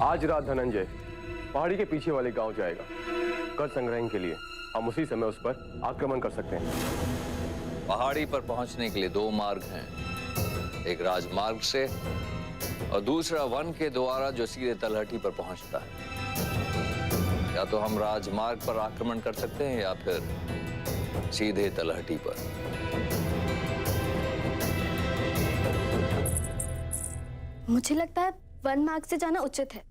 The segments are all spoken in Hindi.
आज रात धनंजय पहाड़ी के पीछे वाले गांव जाएगा। कर संग्रहण के लिए हम उसी समय उस पर आक्रमण कर सकते हैं। पहाड़ी पर पहुंचने के लिए दो मार्ग हैं, एक राजमार्ग से और दूसरा वन के द्वारा जो सीधे तलहटी पर पहुंचता है। या तो हम राजमार्ग पर आक्रमण कर सकते हैं या फिर सीधे तलहटी पर। मुझे लगता है वन मार्ग से जाना उचित है।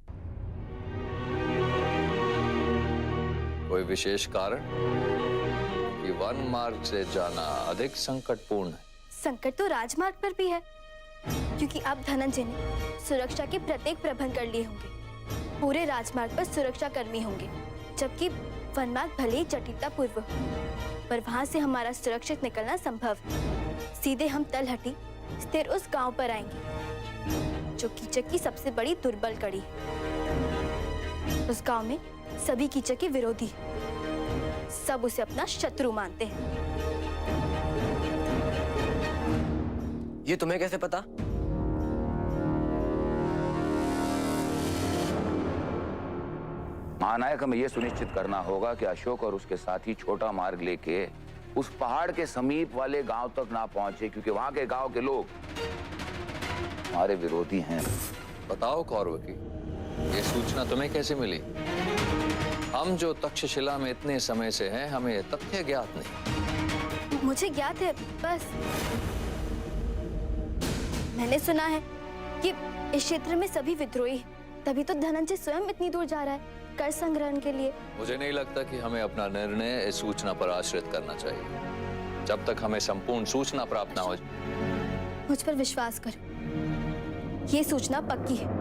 कोई विशेष कारण कि वन मार्ग से जाना अधिक संकटपूर्ण है? संकट तो राजमार्ग पर भी है, क्योंकि अब धनंजय ने सुरक्षा के प्रत्येक प्रबंध कर लिए होंगे। पूरे राजमार्ग पर सुरक्षा कर्मी होंगे, जबकि वन मार्ग भले ही जटिलतापूर्व हो, पर वहां से हमारा सुरक्षित निकलना संभव है। सीधे हम तलहटी स्थिर उस गांव पर आएंगे, जो कीचक की सबसे बड़ी दुर्बल कड़ी है। उस गांव में सभी कीचक के विरोधी हैं। सब उसे अपना शत्रु मानते हैं। ये तुम्हें कैसे पता? महानायक, हमें यह सुनिश्चित करना होगा कि अशोक और उसके साथी छोटा मार्ग लेके उस पहाड़ के समीप वाले गांव तक ना पहुंचे, क्योंकि वहां के गांव के लोग हमारे विरोधी हैं। बताओ कौरवकी, ये सूचना तुम्हें कैसे मिली? हम जो तक्षशिला में इतने समय से हैं, हमें ये तथ्य ज्ञात नहीं। मुझे ज्ञात है, बस मैंने सुना है कि इस क्षेत्र में सभी विद्रोही हैं, तभी तो धनंजय स्वयं इतनी दूर जा रहा है कर संग्रहण के लिए। मुझे नहीं लगता कि हमें अपना निर्णय इस सूचना पर आश्रित करना चाहिए, जब तक हमें संपूर्ण सूचना प्राप्त ना हो। मुझ पर विश्वास करो, ये सूचना पक्की है।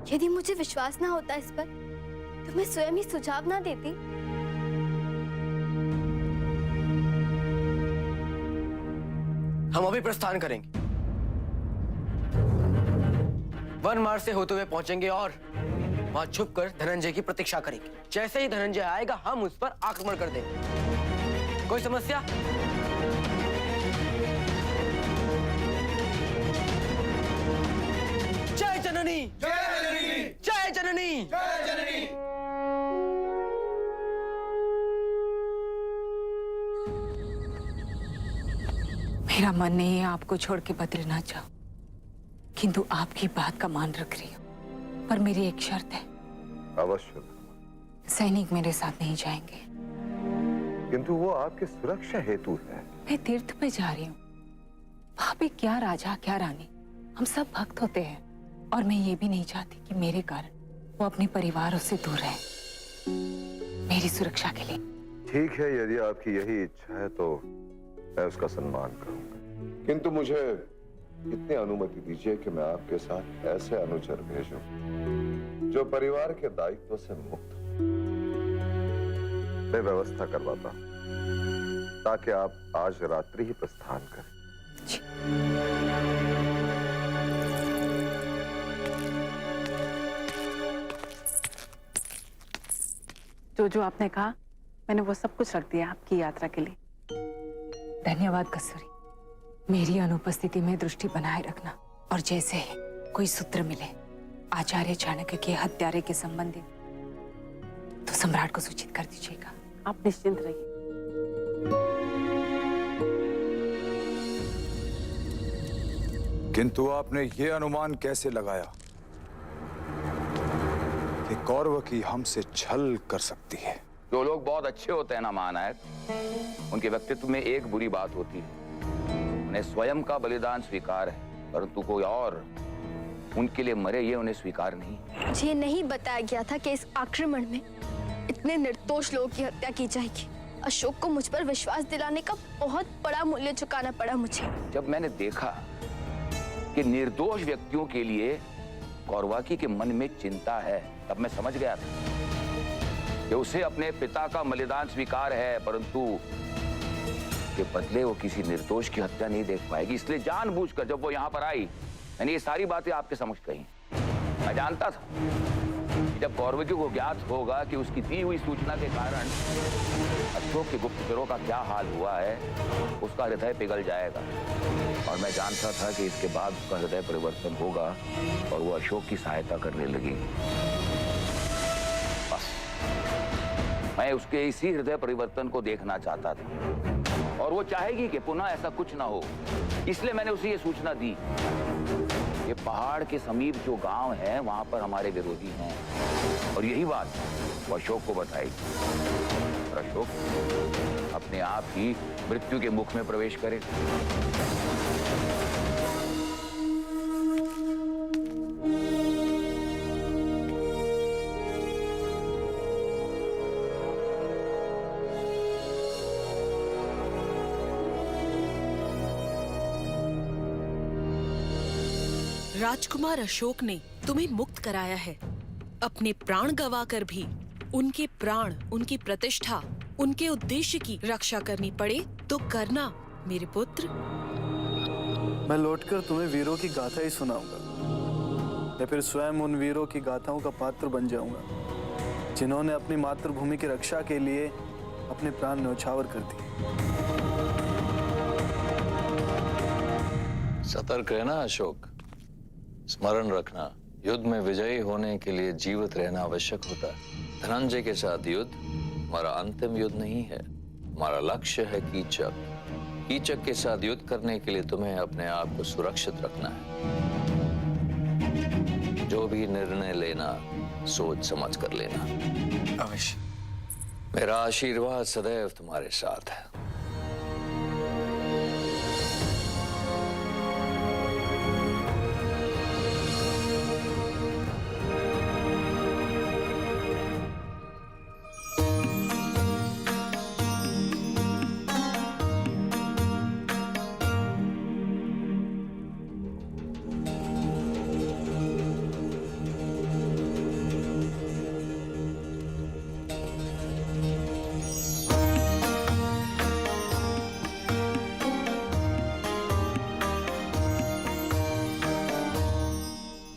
यदि मुझे विश्वास ना होता इस पर, तो मैं स्वयं ही सुझाव ना देती। हम अभी प्रस्थान करेंगे। वन मार्ग से होते हुए पहुंचेंगे और वहां छुपकर धनंजय की प्रतीक्षा करेंगे। जैसे ही धनंजय आएगा, हम उस पर आक्रमण कर देंगे। कोई समस्या? जय जननी! जय जननी! जय जननी! जय जननी! मेरा मन नहीं है आपको छोड़ के बदलना चाहूं, किंतु आपकी बात का मान रख रही हूं। पर मेरी एक शर्त है। अवश्य। सैनिक मेरे साथ नहीं जाएंगे। किंतु वो आपके सुरक्षा हेतु है। मैं तीर्थ पे जा रही हूँ। वहां पे क्या राजा क्या रानी, हम सब भक्त होते हैं, और मैं ये भी नहीं चाहती कि मेरे कारण वो अपने परिवारों से दूर रहे। मेरी सुरक्षा के लिए। ठीक है, यदि आपकी यही इच्छा है तो मैं उसका सम्मान करूंगा, किंतु मुझे इतनी अनुमति दीजिए कि मैं आपके साथ ऐसे अनुचर भेजूं जो परिवार के दायित्व से मुक्त हो। मैं व्यवस्था करवाता हूं ताकि आप आज रात्रि ही प्रस्थान करें। जो आपने कहा, मैंने वो सब कुछ रख दिया आपकी यात्रा के लिए। धन्यवाद कस्तूरी। मेरी अनुपस्थिति में दृष्टि बनाए रखना, और जैसे ही कोई सूत्र मिले आचार्य चाणक्य के हत्यारे के संबंधित, तो सम्राट को सूचित कर दीजिएगा। आप निश्चिंत रहिए। किंतु आपने ये अनुमान कैसे लगाया कि कौरवकी हमसे छल कर सकती है? जो लोग बहुत अच्छे होते हैं ना महानायक, उनके व्यक्तित्व में एक बुरी बात होती है, उन्हें स्वयं का बलिदान स्वीकार है, परंतु कोई और उनके लिए मरे ये उन्हें स्वीकार नहीं। मुझे नहीं बताया गया था कि इस आक्रमण में इतने निर्दोष लोगों की हत्या की जाएगी। अशोक को मुझ पर विश्वास दिलाने का बहुत बड़ा मूल्य चुकाना पड़ा मुझे। जब मैंने देखा कि निर्दोष व्यक्तियों के लिए कौरवाकी के मन में चिंता है, तब मैं समझ गया था कि उसे अपने पिता का बलिदान स्वीकार है, परंतु के बदले वो किसी निर्दोष की हत्या नहीं देख पाएगी। इसलिए जानबूझकर जब वो यहाँ पर आई, मैंने ये सारी बातें आपके समक्ष कही। मैं जानता था जब कौरवकी को ज्ञात होगा कि उसकी दी हुई सूचना के कारण अशोक के गुप्तचरों का क्या हाल हुआ है, उसका हृदय पिघल जाएगा। और मैं जानता था कि इसके बाद उसका हृदय परिवर्तन होगा और वो अशोक की सहायता करने लगेगी। बस मैं उसके इसी हृदय परिवर्तन को देखना चाहता था और वो चाहेगी कि पुनः ऐसा कुछ ना हो, इसलिए मैंने उसे ये सूचना दी। ये पहाड़ के समीप जो गांव है वहां पर हमारे विरोधी हैं और यही बात वो अशोक को बताई। और अशोक अपने आप ही मृत्यु के मुख में प्रवेश करे। राजकुमार अशोक ने तुम्हें मुक्त कराया है। अपने प्राण गवाकर भी उनके प्राण, उनकी प्रतिष्ठा, उनके उद्देश्य की रक्षा करनी पड़े तो करना मेरे पुत्र। मैं लौटकर तुम्हें वीरों की गाथा ही सुनाऊंगा या फिर स्वयं उन वीरों की गाथाओं का पात्र बन जाऊंगा जिन्होंने अपनी मातृभूमि की रक्षा के लिए अपने प्राण न्यौछावर कर दिए। सतर्क रहना अशोक, स्मरण रखना, युद्ध में विजयी होने के लिए जीवित रहना आवश्यक होता है। धनंजय के साथ युद्ध हमारा अंतिम युद्ध नहीं है। हमारा लक्ष्य है कीचक। कीचक के साथ युद्ध करने के लिए तुम्हें अपने आप को सुरक्षित रखना है। जो भी निर्णय लेना सोच समझ कर लेना। अवश्य। मेरा आशीर्वाद सदैव तुम्हारे साथ है।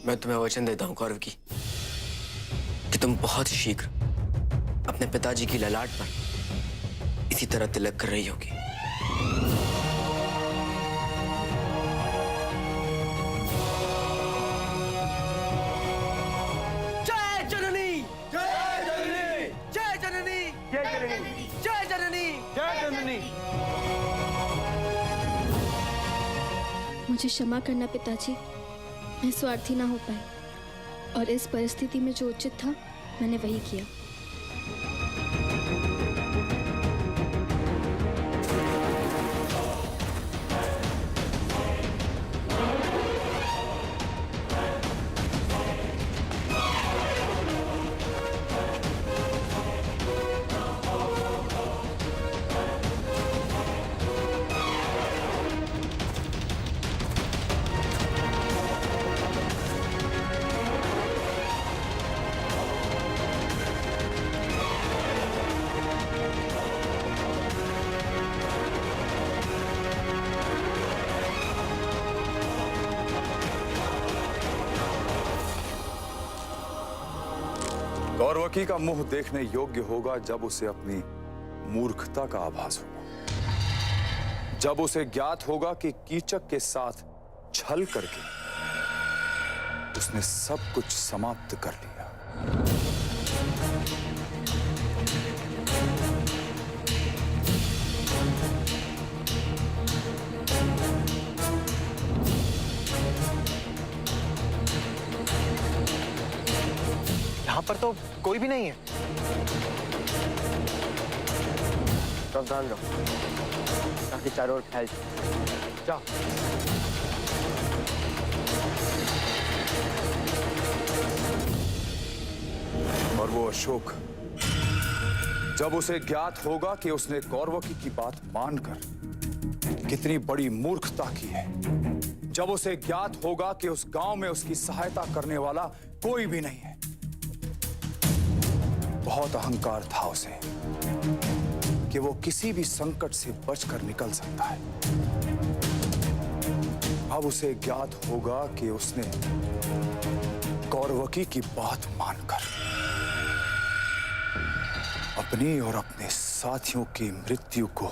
मैं तुम्हें वचन देता हूँ कौरवकी कि तुम बहुत शीघ्र अपने पिताजी की ललाट पर इसी तरह तिलक कर रही होगी। जय जननी, जय जननी, जय जननी, जय जननी, जय जननी, जय जननी। मुझे क्षमा करना पिताजी, मैं स्वार्थी ना हो पाई और इस परिस्थिति में जो उचित था मैंने वही किया। कौरवकी का मुंह देखने योग्य होगा जब उसे अपनी मूर्खता का आभास होगा, जब उसे ज्ञात होगा कि कीचक के साथ छल करके उसने सब कुछ समाप्त कर लिया। यहाँ पर तो कोई भी नहीं है। सावधान रहो ताकि चारों ओर फैल जाओ। और वो अशोक, जब उसे ज्ञात होगा कि उसने कौरवकी की बात मानकर कितनी बड़ी मूर्खता की है, जब उसे ज्ञात होगा कि उस गांव में उसकी सहायता करने वाला कोई भी नहीं है, बहुत अहंकार था उसे कि वो किसी भी संकट से बचकर निकल सकता है। अब उसे ज्ञात होगा कि उसने कौरवकी की बात मानकर अपनी और अपने साथियों की मृत्यु को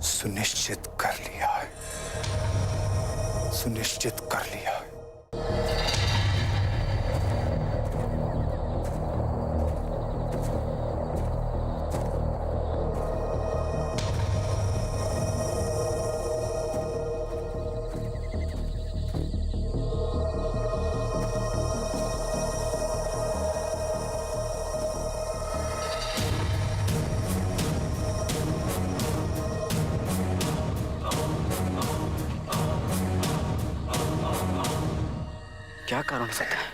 सुनिश्चित कर लिया है, सुनिश्चित कर लिया है। क्या कारण हो सकता है?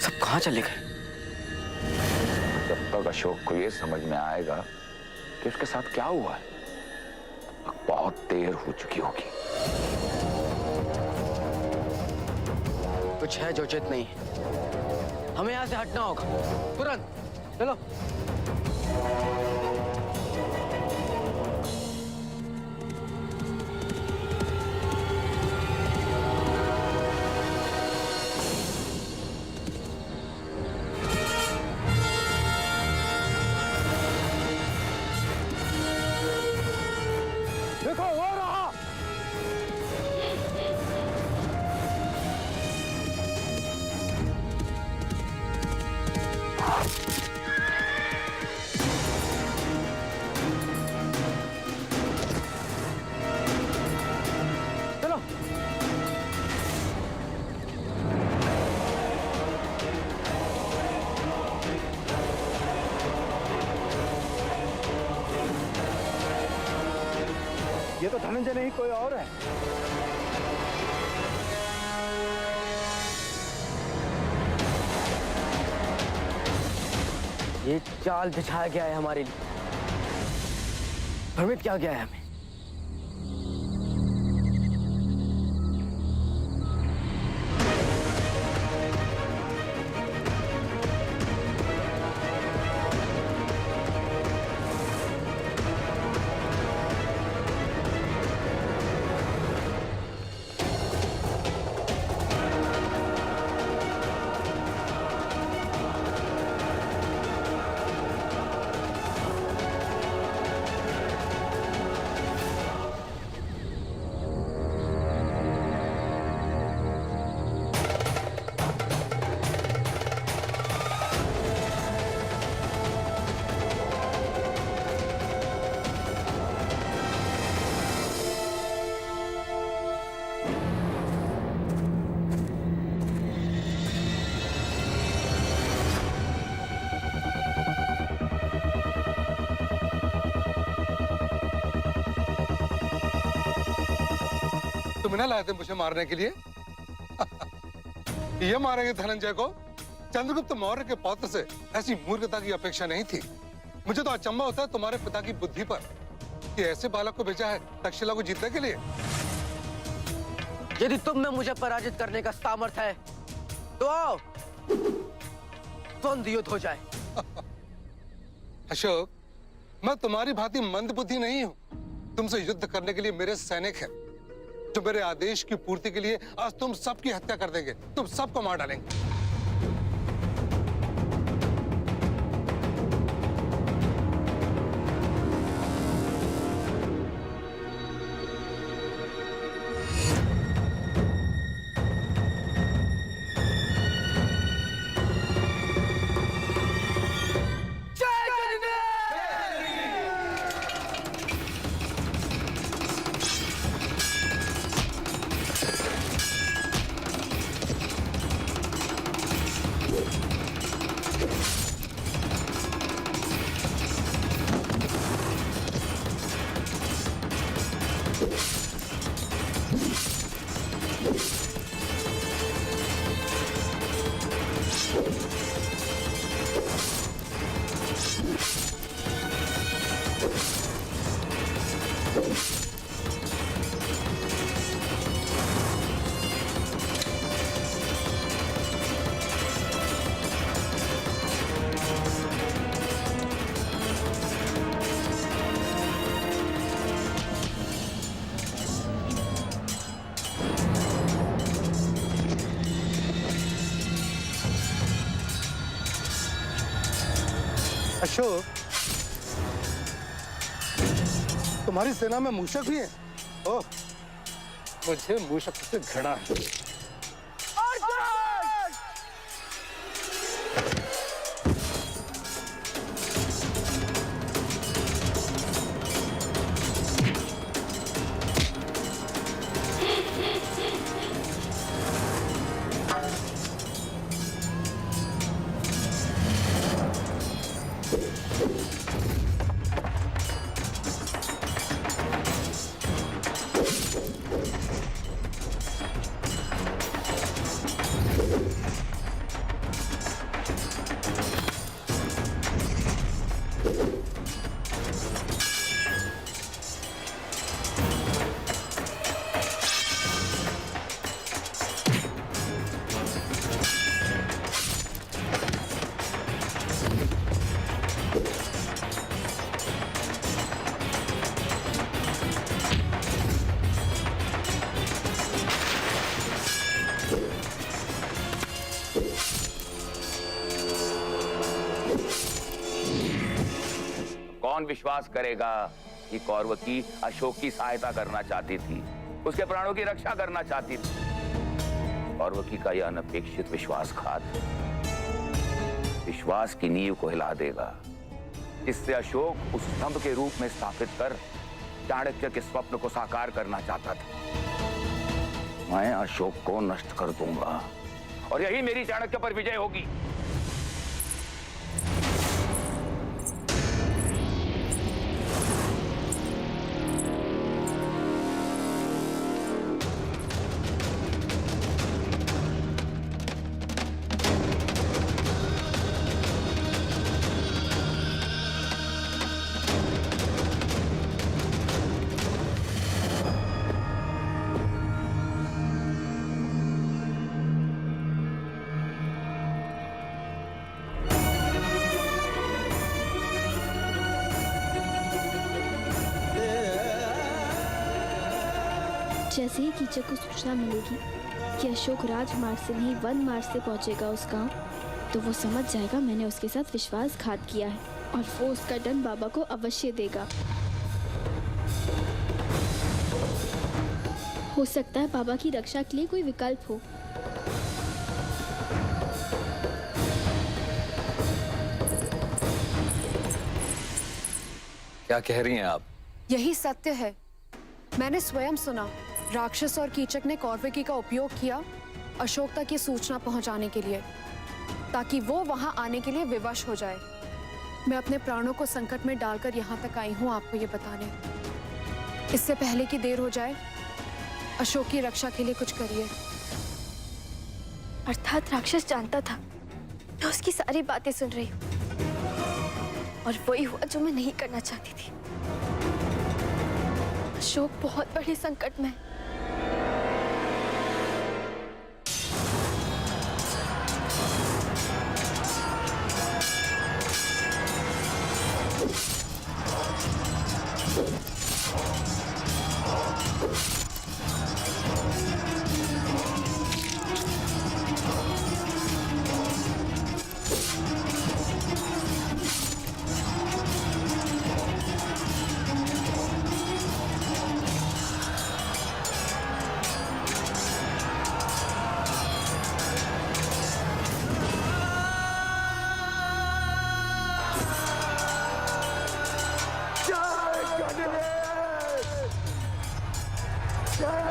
सब कहाँ चले गए? जब तक अशोक को ये समझ में आएगा कि उसके साथ क्या हुआ है, तब तक बहुत देर हो चुकी होगी। कुछ है जो उचित नहीं है। हमें यहाँ से हटना होगा तुरंत। चलो। देखो हो रहा। चलो। ये तो धनंजय नहीं, कोई और है। ये चाल बिछाया गया है हमारे लिए। भ्रमित किया गया है हमें। तुम ना लाए थे मुझे मारने के लिए? ये मारेंगे धनंजय को? चंद्रगुप्त मौर्य के पौत्र से ऐसी मूर्खता की अपेक्षा नहीं थी। मुझे तो अचंभा होता है तुम्हारे पिता की बुद्धि पर कि ऐसे बालक को भेजा है तक्षशिला को जीतने के लिए। यदि तुम में मुझे पराजित करने का सामर्थ्य है तो आओ, द्वंद्व युद्ध हो जाए। अशोक, मैं तुम्हारी भांति मंद बुद्धि नहीं हूं। तुमसे युद्ध करने के लिए मेरे सैनिक हैं, जो मेरे आदेश की पूर्ति के लिए आज तुम सबकी हत्या कर देंगे, तुम सबको मार डालेंगे। अशोक, तुम्हारी सेना में मूषक भी हैं? ओह, मुझे मूषक से घृणा है। कौन विश्वास करेगा कि कौरवकी अशोक की सहायता करना चाहती थी, उसके प्राणों की रक्षा करना चाहती थी। कौरवकी का यह अनपेक्षित विश्वासघात विश्वास की नींव को हिला देगा, जिससे अशोक उस स्तंभ के रूप में स्थापित कर चाणक्य के स्वप्न को साकार करना चाहता था। मैं अशोक को नष्ट कर दूंगा और यही मेरी चाणक्य पर विजय होगी। जैसे ही कीचक को सूचना मिलेगी कि अशोक राजमार्ग से नहीं वन मार्ग से पहुंचेगा उस गांव, तो वो समझ जाएगा मैंने उसके साथ विश्वासघात किया है और वो उसका दंड बाबा को अवश्य देगा। हो सकता है बाबा की रक्षा के लिए कोई विकल्प हो। क्या कह रही हैं आप? यही सत्य है। मैंने स्वयं सुना, राक्षस और कीचक ने कौरवकी का उपयोग किया अशोक तक ये सूचना पहुंचाने के लिए, ताकि वो वहां आने के लिए विवश हो जाए। मैं अपने प्राणों को संकट में डालकर यहाँ तक आई हूँ आपको ये बताने। इससे पहले कि देर हो जाए, अशोक की रक्षा के लिए कुछ करिए। अर्थात राक्षस जानता था मैं उसकी सारी बातें सुन रही हूँ और वही हुआ जो मैं नहीं करना चाहती थी। अशोक बहुत बड़े संकट में है। जय